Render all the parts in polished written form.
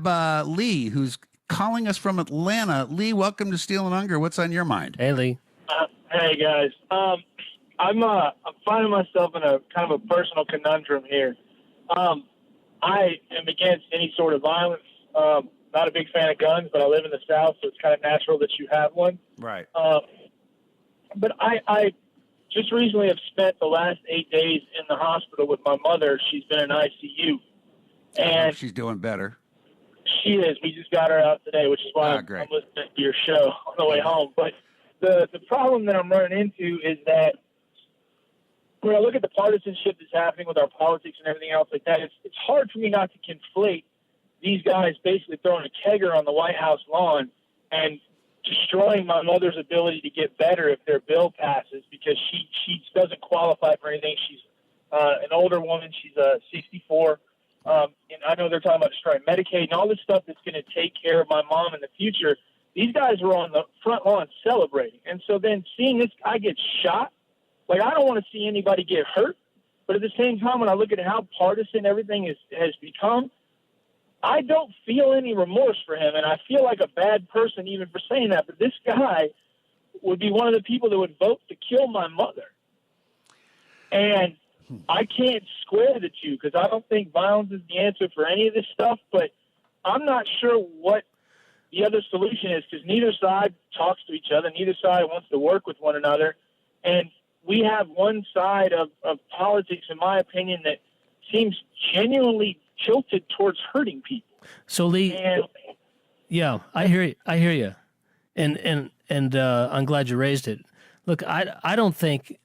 Lee, who's calling us from Atlanta. Lee, welcome to Steel and Unger. What's on your mind? Hey, Lee. Hey guys, I'm finding myself in a kind of a personal conundrum here. I am against any sort of violence. Not a big fan of guns, but I live in the South, so it's kind of natural that you have one. Right. But I just recently have spent the last 8 days in the hospital with my mother. She's been in ICU, and she's doing better. She is. We just got her out today, which is why I'm listening to your show on the way home. But the problem that I'm running into is that when I look at the partisanship that's happening with our politics and everything else like that, it's hard for me not to conflate these guys basically throwing a kegger on the White House lawn and destroying my mother's ability to get better if their bill passes because she doesn't qualify for anything. She's an older woman. She's 64. And I know they're talking about destroying Medicaid and all this stuff that's going to take care of my mom in the future. These guys were on the front lawn celebrating. And so then seeing this guy get shot, like I don't want to see anybody get hurt. But at the same time, when I look at how partisan everything has become, I don't feel any remorse for him. And I feel like a bad person even for saying that. But this guy would be one of the people that would vote to kill my mother. And I can't square the two because I don't think violence is the answer for any of this stuff, but I'm not sure what the other solution is because neither side talks to each other. Neither side wants to work with one another. And we have one side of politics, in my opinion, that seems genuinely tilted towards hurting people. So, Lee, yeah, I hear you. And I'm glad you raised it. Look, I don't think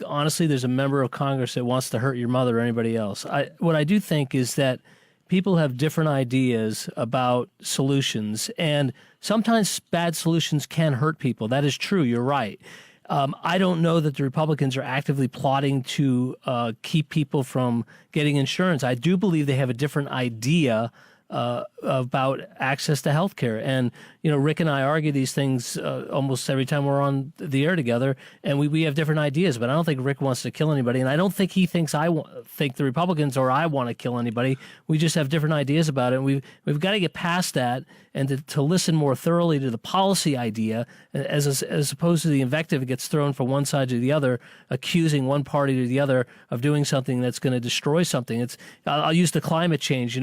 honestly there's a member of Congress that wants to hurt your mother or anybody else. What I do think is that people have different ideas about solutions, and sometimes bad solutions can hurt people. That is true. You're right. I don't know that the Republicans are actively plotting to keep people from getting insurance. I do believe they have a different idea about access to health care. And, Rick and I argue these things almost every time we're on the air together, and we have different ideas. But I don't think Rick wants to kill anybody, and I don't think he thinks think the Republicans or I want to kill anybody. We just have different ideas about it, and we've got to get past that and to listen more thoroughly to the policy idea as opposed to the invective that gets thrown from one side to the other, accusing one party to the other of doing something that's going to destroy something. I'll use the climate change.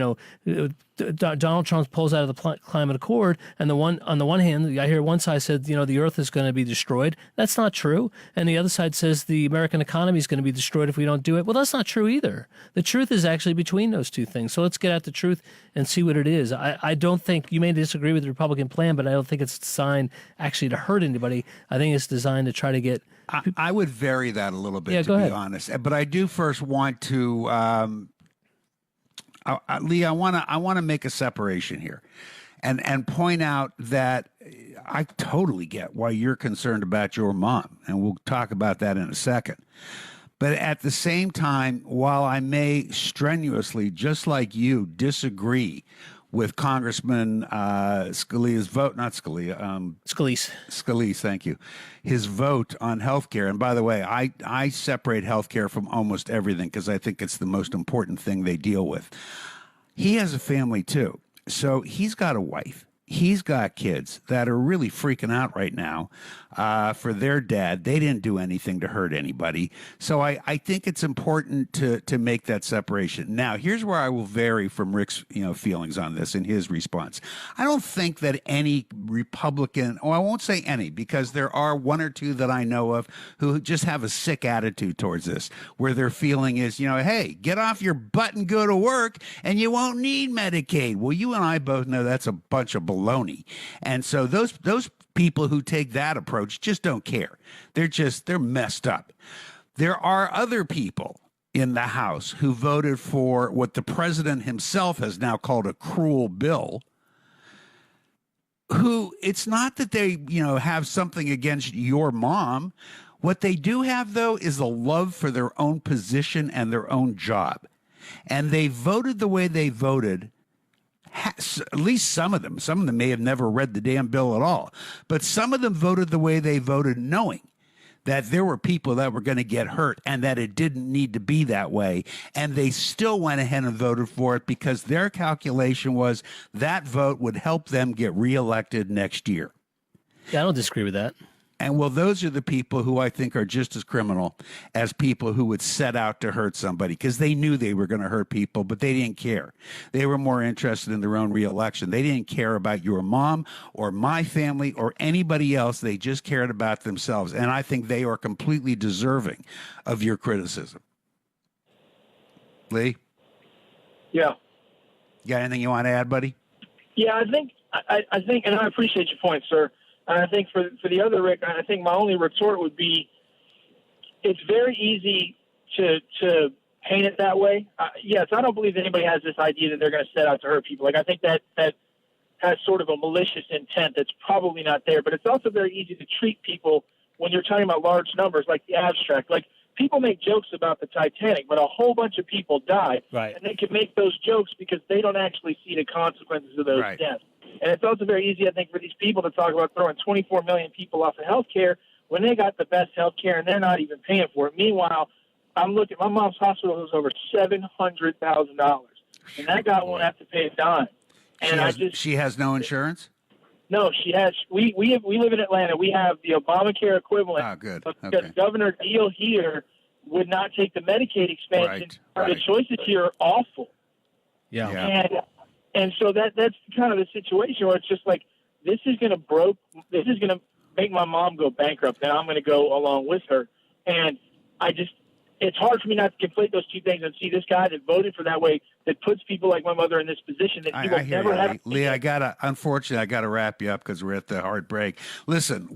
Donald Trump pulls out of the climate accord, and on the one hand, I hear one side said, the earth is going to be destroyed. That's not true. And the other side says the American economy is going to be destroyed if we don't do it. Well, that's not true either. The truth is actually between those two things. So let's get at the truth and see what it is. I don't think you may disagree with the Republican plan, but I don't think it's designed actually to hurt anybody. I think it's designed to try to get. I would vary that a little bit, to be honest. But I do first want to. Lee, I want to make a separation here, and point out that I totally get why you're concerned about your mom, and we'll talk about that in a second. But at the same time, while I may strenuously, just like you, disagree with Congressman Scalia's vote, not Scalia, Scalise, thank you, his vote on health care. And by the way, I separate health care from almost everything because I think it's the most important thing they deal with. He has a family too. So he's got a wife. He's got kids that are really freaking out right now for their dad. They didn't do anything to hurt anybody. So I think it's important to make that separation. Now, here's where I will vary from Rick's feelings on this and his response. I don't think that any Republican, I won't say any, because there are one or two that I know of who just have a sick attitude towards this, where their feeling is, hey, get off your butt and go to work and you won't need Medicaid. Well, you and I both know that's a bunch of baloney. And so those people who take that approach just don't care. They're messed up. There are other people in the House who voted for what the president himself has now called a cruel bill, who it's not that they, have something against your mom. What they do have, though, is a love for their own position and their own job. And they voted the way they voted. At least some of them may have never read the damn bill at all, but some of them voted the way they voted knowing that there were people that were going to get hurt and that it didn't need to be that way. And they still went ahead and voted for it because their calculation was that vote would help them get reelected next year. Yeah, I don't disagree with that. And well, those are the people who I think are just as criminal as people who would set out to hurt somebody because they knew they were going to hurt people, but they didn't care. They were more interested in their own reelection. They didn't care about your mom or my family or anybody else. They just cared about themselves. And I think they are completely deserving of your criticism. Lee? Yeah. You got anything you want to add, buddy? Yeah, I think, and I appreciate your point, sir. And I think for the other Rick, I think my only retort would be, it's very easy to paint it that way. Yes, I don't believe anybody has this idea that they're going to set out to hurt people. Like I think that has sort of a malicious intent that's probably not there. But it's also very easy to treat people when you're talking about large numbers, like the abstract. Like people make jokes about the Titanic, but a whole bunch of people died, right? And they can make those jokes because they don't actually see the consequences of those deaths. And it's also very easy, I think, for these people to talk about throwing 24 million people off of health care when they got the best health care and they're not even paying for it. Meanwhile, I'm looking, my mom's hospital was over $700,000, and that guy won't have to pay a dime. And she has no insurance? No, she has. We live in Atlanta. We have the Obamacare equivalent. Oh, good. Because Governor Deal here would not take the Medicaid expansion. Right. The choices here are awful. Yeah. And so that's kind of the situation where it's just like, this is going to make my mom go bankrupt, and I'm going to go along with her. And it's hard for me not to conflate those two things and see this guy that voted for that way, that puts people like my mother in this position that he will never have. Lee, unfortunately, I got to wrap you up because we're at the hard break. Listen,